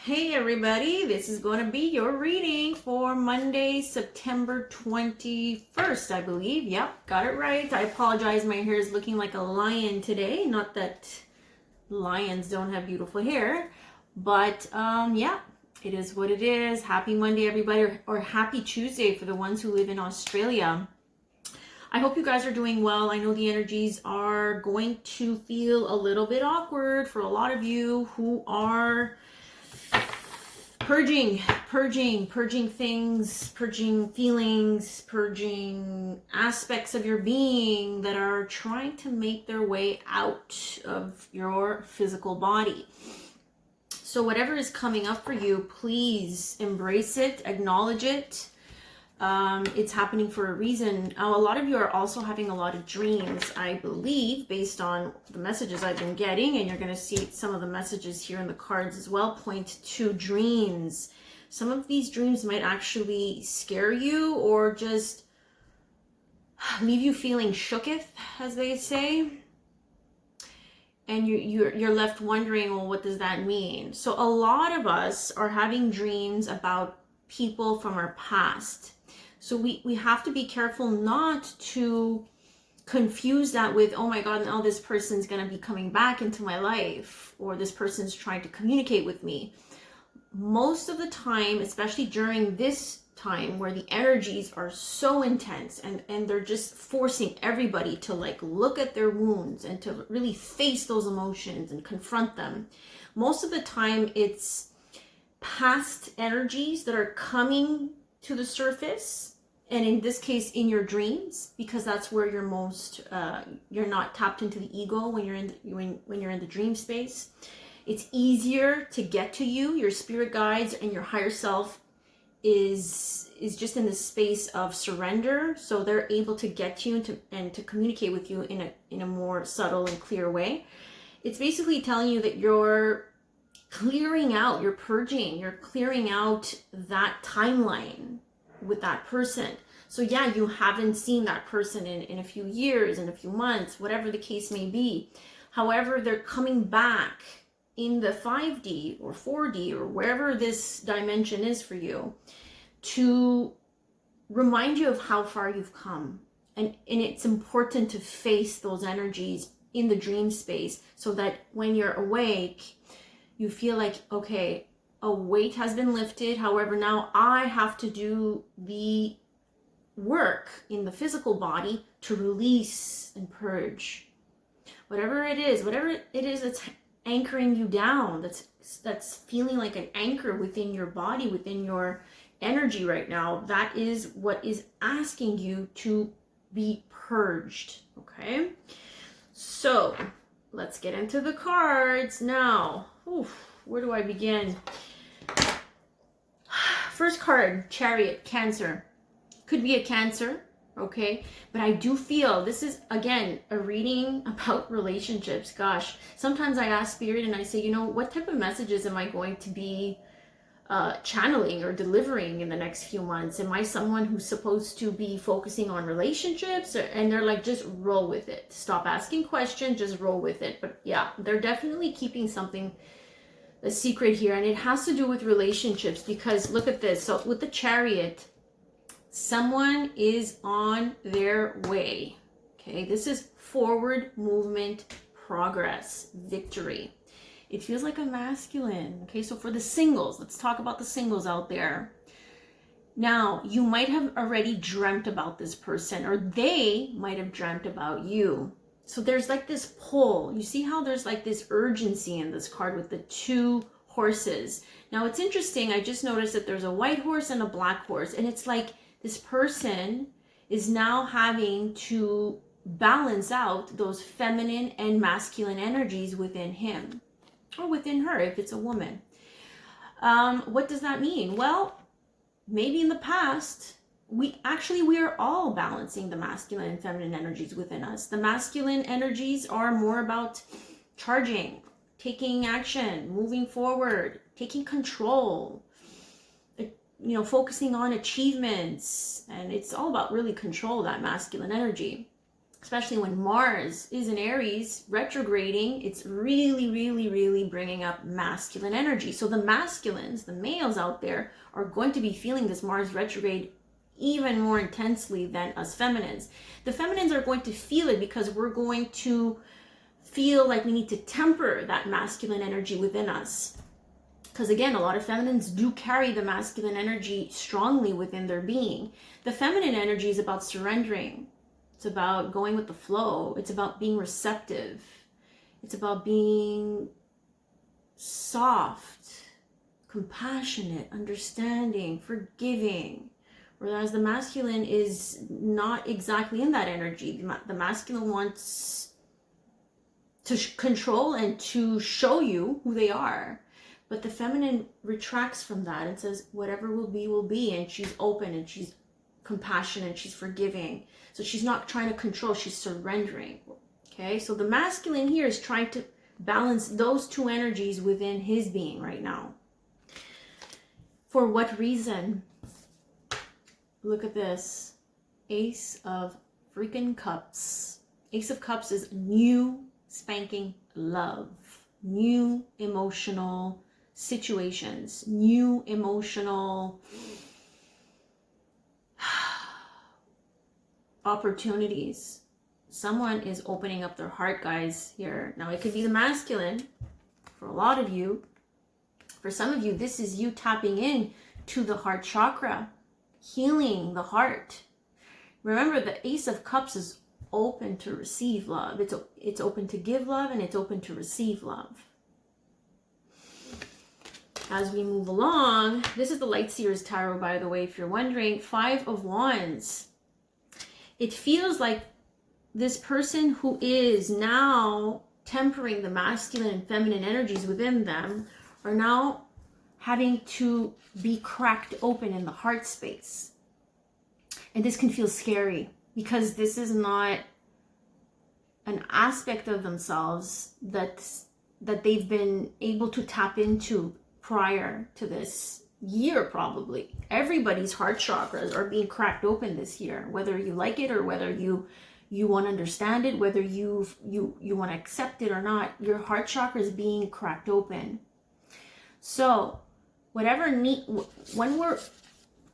Hey everybody, this is going to be your reading for Monday, September 21st, I believe. Yep, got it right. I apologize, my hair is looking like a lion today. Not that lions don't have beautiful hair, but yeah, it is what it is. Happy Monday, everybody, or happy Tuesday for the ones who live in Australia. I hope you guys are doing well. I know the energies are going to feel a little bit awkward for a lot of you who are purging things, purging feelings, purging aspects of your being that are trying to make their way out of your physical body. So whatever is coming up for you, please embrace it, acknowledge it. It's happening for a reason. A lot of you are also having a lot of dreams, I believe, based on the messages I've been getting, and you're going to see some of the messages here in the cards as well point to dreams. Some of these dreams might actually scare you or just leave you feeling shooketh, as they say. And you're left wondering, well, what does that mean? So a lot of us are having dreams about people from our past. So we have to be careful not to confuse that with, oh my God, now this person's going to be coming back into my life, or this person's trying to communicate with me. Most of the time, especially during this time where the energies are so intense and they're just forcing everybody to like look at their wounds and to really face those emotions and confront them. Most of the time it's past energies that are coming to the surface, and in this case in your dreams, because that's where you're most you're not tapped into the ego when you're in when you're in the dream space. It's easier to get to you. Your spirit guides and your higher self is just in this space of surrender, so they're able to get to you and to communicate with you in a more subtle and clear way. It's basically telling you that you're clearing out, you're purging, you're clearing out that timeline with that person. So yeah, you haven't seen that person in a few years, in a few months, whatever the case may be. However, they're coming back in the 5D or 4D or wherever this dimension is for you to remind you of how far you've come. And it's important to face those energies in the dream space so that when you're awake, you feel like, okay, a weight has been lifted. However, now I have to do the work in the physical body to release and purge. Whatever it is that's anchoring you down, that's feeling like an anchor within your body, within your energy right now, that is what is asking you to be purged, okay? So let's get into the cards now. Where do I begin? First card, Chariot, Cancer. Could be a Cancer, okay? But I do feel this is, again, a reading about relationships. Gosh, sometimes I ask Spirit and I say, what type of messages am I going to be channeling or delivering in the next few months? Am I someone who's supposed to be focusing on relationships? And they're like, just roll with it. Stop asking questions, just roll with it. But yeah, they're definitely keeping something a secret here, and it has to do with relationships, because look at this. So with the Chariot, someone is on their way, okay? This is forward movement, progress, victory. It feels like a masculine, okay? So for the singles, let's talk about the singles out there. Now, you might have already dreamt about this person, or they might have dreamt about you. So there's like this pull. You see how there's like this urgency in this card with the two horses. Now it's interesting. I just noticed that there's a white horse and a black horse. And it's like this person is now having to balance out those feminine and masculine energies within him or within her if it's a woman. What does that mean? Well, maybe in the past, we are all balancing the masculine and feminine energies within us. The masculine energies are more about charging, taking action, moving forward, taking control, focusing on achievements. And it's all about really control, that masculine energy. especially when Mars is in Aries retrograding, it's really, really, really bringing up masculine energy. So the masculines, the males out there, are going to be feeling this Mars retrograde even more intensely than us feminines. The feminines are going to feel it because we're going to feel like we need to temper that masculine energy within us. Because again, a lot of feminines do carry the masculine energy strongly within their being. The feminine energy is about surrendering. It's about going with the flow. It's about being receptive. It's about being soft, compassionate, understanding, forgiving. Whereas the masculine is not exactly in that energy. The masculine wants to control and to show you who they are. But the feminine retracts from that and says, whatever will be. And she's open and she's compassionate and she's forgiving. So she's not trying to control, she's surrendering. Okay, so the masculine here is trying to balance those two energies within his being right now. For what reason? Look at this. Ace of freaking Cups. Ace of Cups is new spanking love. New emotional situations. New emotional opportunities. Someone is opening up their heart, guys, here. Now, it could be the masculine for a lot of you. For some of you, this is you tapping in to the heart chakra, healing the heart. Remember, the Ace of Cups is open to receive love. It's open to give love and it's open to receive love. As we move along, this is the Light Seers Tarot, by the way, if you're wondering. 5 of Wands. It feels like this person who is now tempering the masculine and feminine energies within them are now having to be cracked open in the heart space. And this can feel scary because this is not an aspect of themselves that they've been able to tap into prior to this year. Probably everybody's heart chakras are being cracked open this year, whether you like it or whether you want to understand it, whether you want to accept it or not. Your heart chakra is being cracked open. So when we're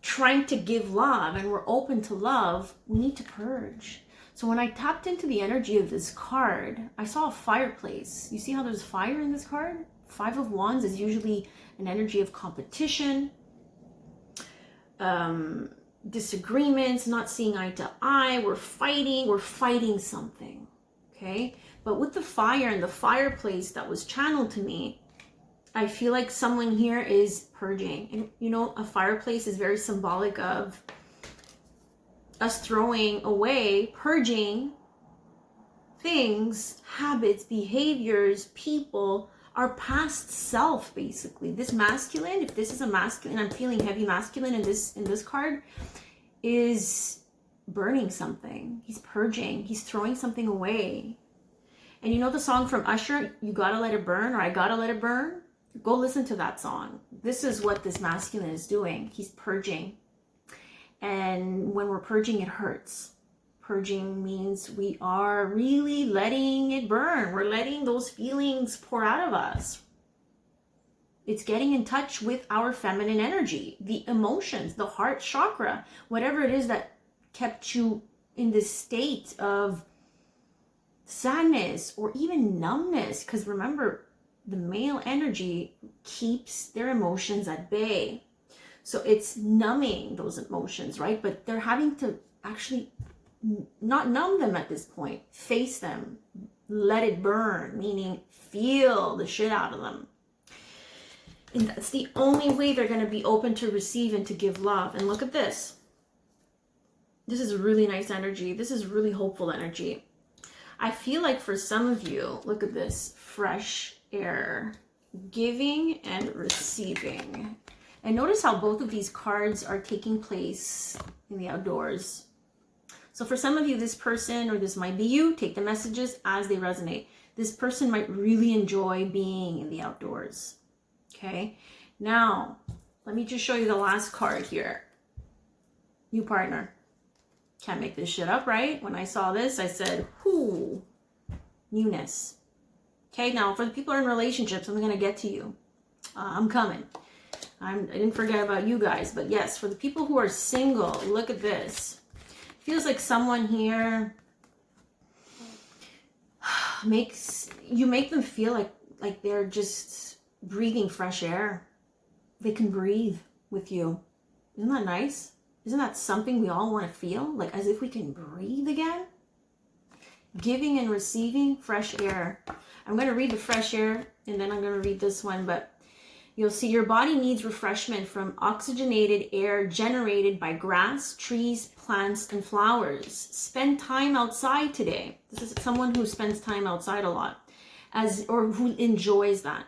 trying to give love and we're open to love, we need to purge. So when I tapped into the energy of this card, I saw a fireplace. You see how there's fire in this card? 5 of Wands is usually an energy of competition, disagreements, not seeing eye to eye. We're fighting something, okay? But with the fire and the fireplace that was channeled to me, I feel like someone here is purging. And you know, a fireplace is very symbolic of us throwing away, purging things, habits, behaviors, people, our past self, basically. This masculine, if this is a masculine, I'm feeling heavy masculine in this card, is burning something. He's purging. He's throwing something away. And you know the song from Usher, You Gotta Let It Burn, or I Gotta Let It Burn? Go listen to that song. This is what this masculine is doing. He's purging. And when we're purging, it hurts. Purging means we are really letting it burn. We're letting those feelings pour out of us. It's getting in touch with our feminine energy, the emotions, the heart chakra, whatever it is that kept you in this state of sadness or even numbness. Because remember, the male energy keeps their emotions at bay. So it's numbing those emotions, right? But they're having to actually not numb them at this point. Face them. Let it burn, meaning feel the shit out of them. And that's the only way they're going to be open to receive and to give love. And look at this. This is really nice energy. This is really hopeful energy. I feel like for some of you, look at this. Fresh air. Giving and receiving. And notice how both of these cards are taking place in the outdoors. So for some of you, this person, or this might be you, take the messages as they resonate. This person might really enjoy being in the outdoors. Okay, now let me just show you the last card here. New partner. Can't make this shit up, right? When I saw this, I said, whoo, newness. Okay, now for the people who are in relationships, I'm going to get to you. I'm coming. I didn't forget about you guys. But yes, for the people who are single, look at this. Feels like someone here make them feel like they're just breathing fresh air. They can breathe with you. Isn't that nice? Isn't that something we all want to feel? Like as if we can breathe again? Giving and receiving fresh air. I'm going to read the fresh air and then I'm going to read this one, but you'll see your body needs refreshment from oxygenated air generated by grass, trees, plants, and flowers. Spend time outside today. This is someone who spends time outside a lot, or who enjoys that.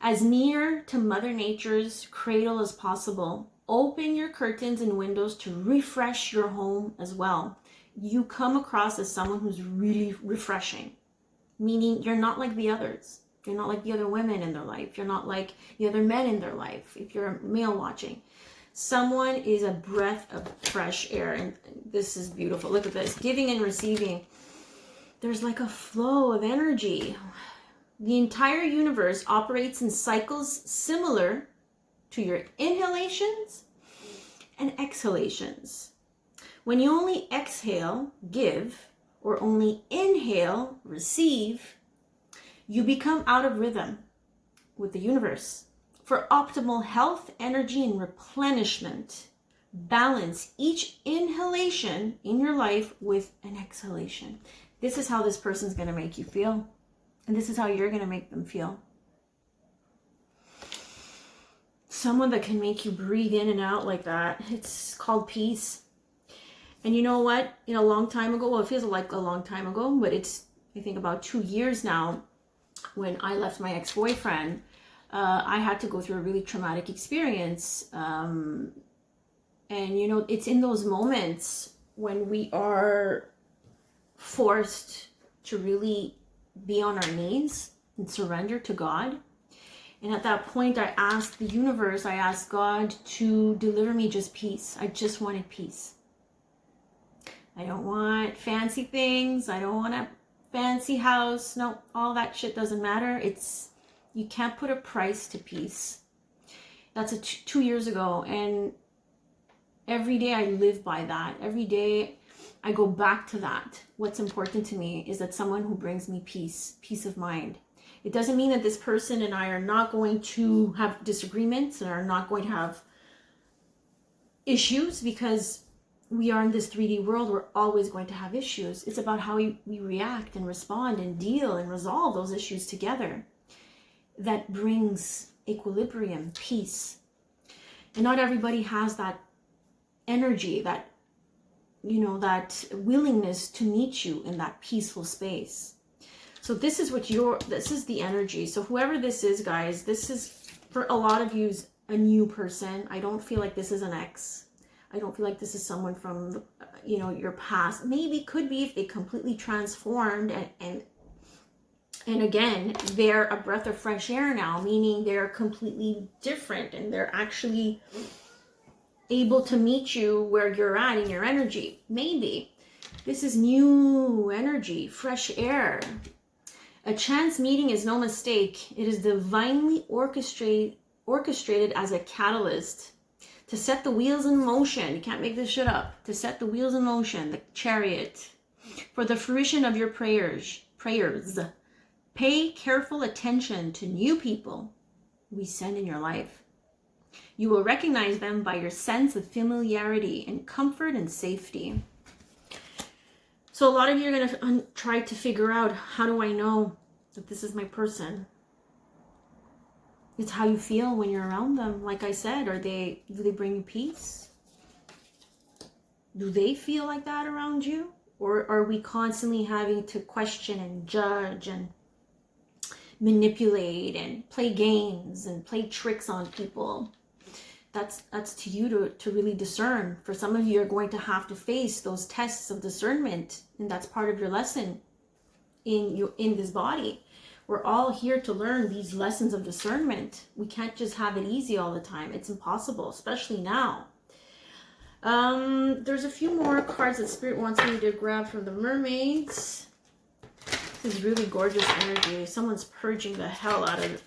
As near to Mother Nature's cradle as possible. Open your curtains and windows to refresh your home as well. You come across as someone who's really refreshing, meaning you're not like the others. You're not like the other women in their life. You're not like the other men in their life. If you're a male watching, someone is a breath of fresh air. And this is beautiful. Look at this. Giving and receiving. There's like a flow of energy. The entire universe operates in cycles similar to your inhalations and exhalations. When you only exhale, give, or only inhale, receive, you become out of rhythm with the universe. For optimal health, energy, and replenishment, balance each inhalation in your life with an exhalation. This is how this person's going to make you feel. And this is how you're going to make them feel. Someone that can make you breathe in and out like that, it's called peace. And you know what? A long time ago, well, it feels like a long time ago, but it's, I think, about 2 years now, when I left my ex-boyfriend, I had to go through a really traumatic experience. And, it's in those moments when we are forced to really be on our knees and surrender to God. And at that point, I asked the universe, I asked God to deliver me just peace. I just wanted peace. I don't want fancy things. I don't want a fancy house. No, all that shit doesn't matter. You can't put a price to peace. That's 2 years ago. And every day I live by that. Every day I go back to that. What's important to me is that someone who brings me peace of mind. It doesn't mean that this person and I are not going to have disagreements and are not going to have issues, because we are in this 3D world. We're always going to have issues. It's about how we react and respond and deal and resolve those issues together. That brings equilibrium, peace. And not everybody has that energy, that willingness to meet you in that peaceful space. So this is the energy. So whoever this is, guys, this is, for a lot of you, a new person. I don't feel like this is an ex. I don't feel like this is someone from, your past. Maybe could be if they completely transformed and again, they're a breath of fresh air now, meaning they're completely different and they're actually able to meet you where you're at in your energy. Maybe this is new energy, fresh air. A chance meeting is no mistake. It is divinely orchestrated as a catalyst to set the wheels in motion. You can't make this shit up. To set the wheels in motion, the chariot, for the fruition of your prayers. Pay careful attention to new people we send in your life. You will recognize them by your sense of familiarity and comfort and safety. So a lot of you are going to try to figure out, how do I know that this is my person? It's how you feel when you're around them. Like I said, do they bring you peace? Do they feel like that around you? Or are we constantly having to question and judge and manipulate and play games and play tricks on people? That's to you to really discern. For some of you, are going to have to face those tests of discernment, and that's part of your lesson in this body. We're all here to learn these lessons of discernment. We can't just have it easy all the time. It's impossible, especially now. There's a few more cards that Spirit wants me to grab from the mermaids. This is really gorgeous energy. Someone's purging the hell out of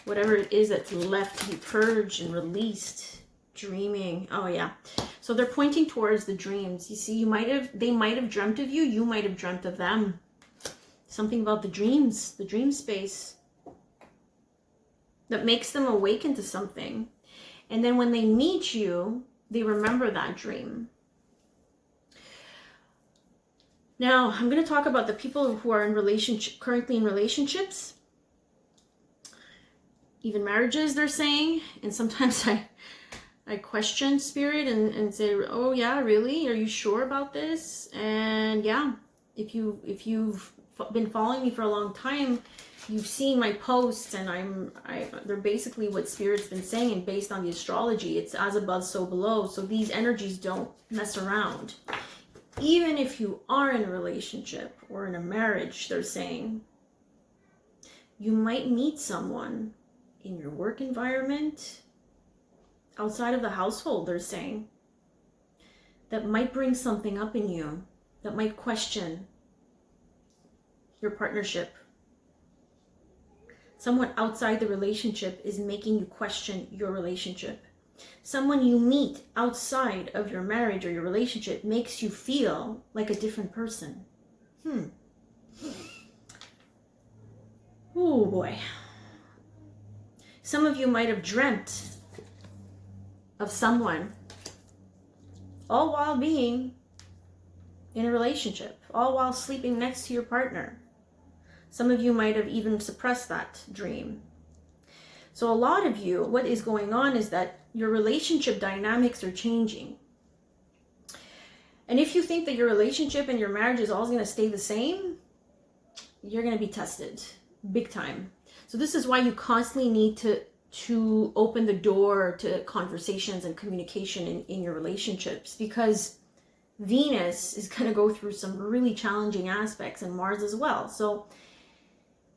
whatever it is that's left to be purged and released. Dreaming. Oh yeah. So they're pointing towards the dreams. You see, they might have dreamt of you. You might have dreamt of them. Something about the dreams, the dream space that makes them awaken to something. And then when they meet you, they remember that dream. Now, I'm going to talk about the people who are currently in relationships, even marriages, they're saying. And sometimes I question Spirit and say, oh yeah, really? Are you sure about this? And yeah, if you've been following me for a long time, you've seen my posts, and they're basically what Spirit's been saying, and based on the astrology, it's as above, so below. So these energies don't mess around. Even if you are in a relationship or in a marriage, they're saying, you might meet someone in your work environment, outside of the household, they're saying, that might bring something up in you, that might question your partnership. Someone outside the relationship is making you question your relationship. Someone you meet outside of your marriage or your relationship makes you feel like a different person. Oh boy. Some of you might have dreamt of someone, all while being in a relationship, all while sleeping next to your partner. Some of you might have even suppressed that dream. So a lot of you, what is going on is that your relationship dynamics are changing. And if you think that your relationship and your marriage is always going to stay the same, you're going to be tested big time. So this is why you constantly need to open the door to conversations and communication in your relationships, because Venus is going to go through some really challenging aspects, and Mars as well. So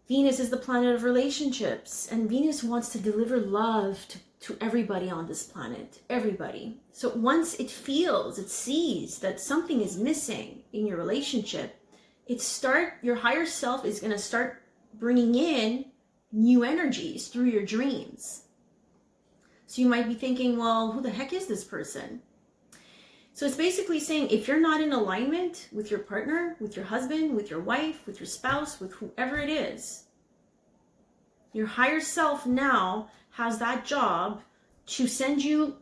Venus is the planet of relationships, and Venus wants to deliver love to everybody on this planet, everybody. So once it sees that something is missing in your relationship, your higher self is going to start bringing in new energies through your dreams. So you might be thinking, well, who the heck is this person? So it's basically saying, if you're not in alignment with your partner, with your husband, with your wife, with your spouse, with whoever it is, your higher self now has that job to send you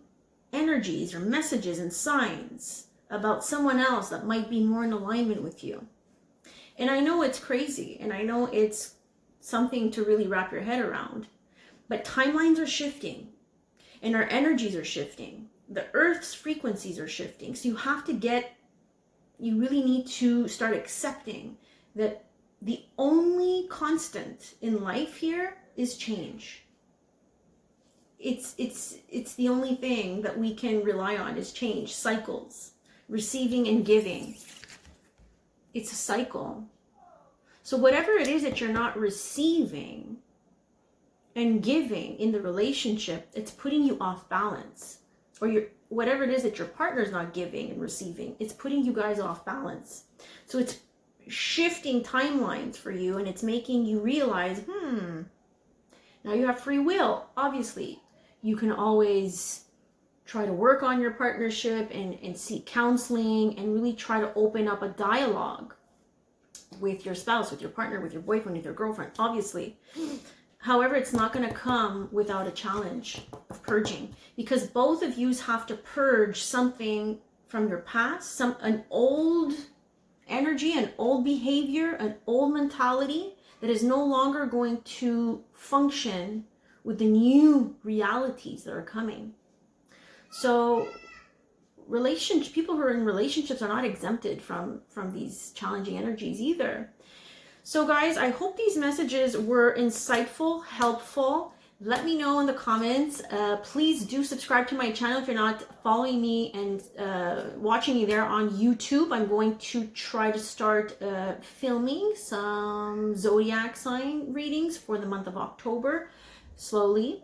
energies or messages and signs about someone else that might be more in alignment with you. And I know it's crazy, and I know it's something to really wrap your head around, but timelines are shifting, and our energies are shifting. The Earth's frequencies are shifting. So you really need to start accepting that the only constant in life here is change. It's the only thing that we can rely on is change, cycles, receiving and giving. It's a cycle. So whatever it is that you're not receiving and giving in the relationship, it's putting you off balance. Or whatever it is that your partner's not giving and receiving, it's putting you guys off balance. So it's shifting timelines for you, and it's making you realize, now you have free will. Obviously, you can always try to work on your partnership and seek counseling and really try to open up a dialogue with your spouse, with your partner, with your boyfriend, with your girlfriend, obviously. However, it's not going to come without a challenge of purging, because both of you have to purge something from your past, an old energy, an old behavior, an old mentality that is no longer going to function with the new realities that are coming. So people who are in relationships are not exempted from these challenging energies either. So guys, I hope these messages were insightful, helpful. Let me know in the comments. Please do subscribe to my channel if you're not following me and watching me there on YouTube. I'm going to try to start filming some zodiac sign readings for the month of October, slowly.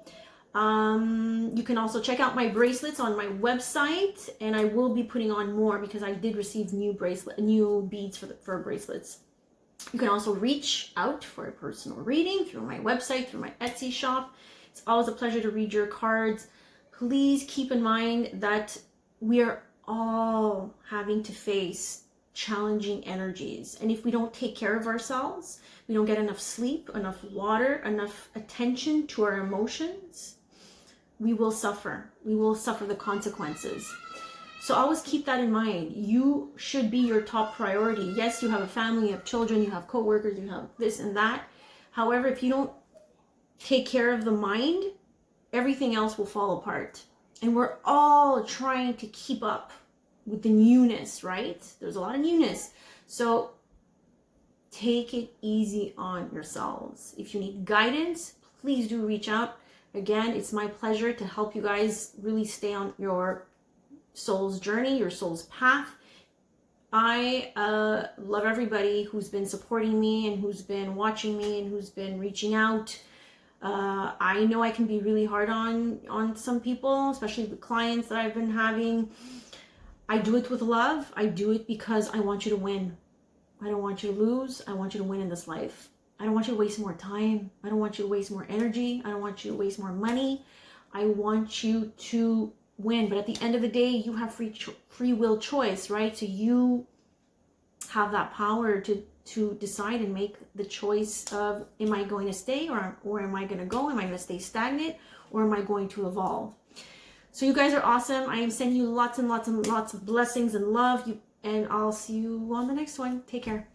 You can also check out my bracelets on my website, and I will be putting on more because I did receive new beads for bracelets. You can also reach out for a personal reading through my website, through my Etsy shop. It's always a pleasure to read your cards. Please keep in mind that we are all having to face challenging energies. And if we don't take care of ourselves, we don't get enough sleep, enough water, enough attention to our emotions, we will suffer. We will suffer the consequences. So always keep that in mind. You should be your top priority. Yes, you have a family, you have children, you have coworkers, you have this and that. However, if you don't take care of the mind, everything else will fall apart. And we're all trying to keep up with the newness, right? There's a lot of newness. So take it easy on yourselves. If you need guidance, please do reach out. Again, it's my pleasure to help you guys really stay on your soul's journey, your soul's path. I love everybody who's been supporting me and who's been watching me and who's been reaching out. I know I can be really hard on some people, especially the clients that I've been having. I do it with love. I do it because I want you to win. I don't want you to lose. I want you to win in this life. I don't want you to waste more time. I don't want you to waste more energy. I don't want you to waste more money. I want you to win. But at the end of the day, you have free will choice, right? So you have that power to decide and make the choice of, am I going to stay or am I going to go? Am I going to stay stagnant or am I going to evolve? So you guys are awesome. I am sending you lots and lots and lots of blessings and love. And I'll see you on the next one. Take care.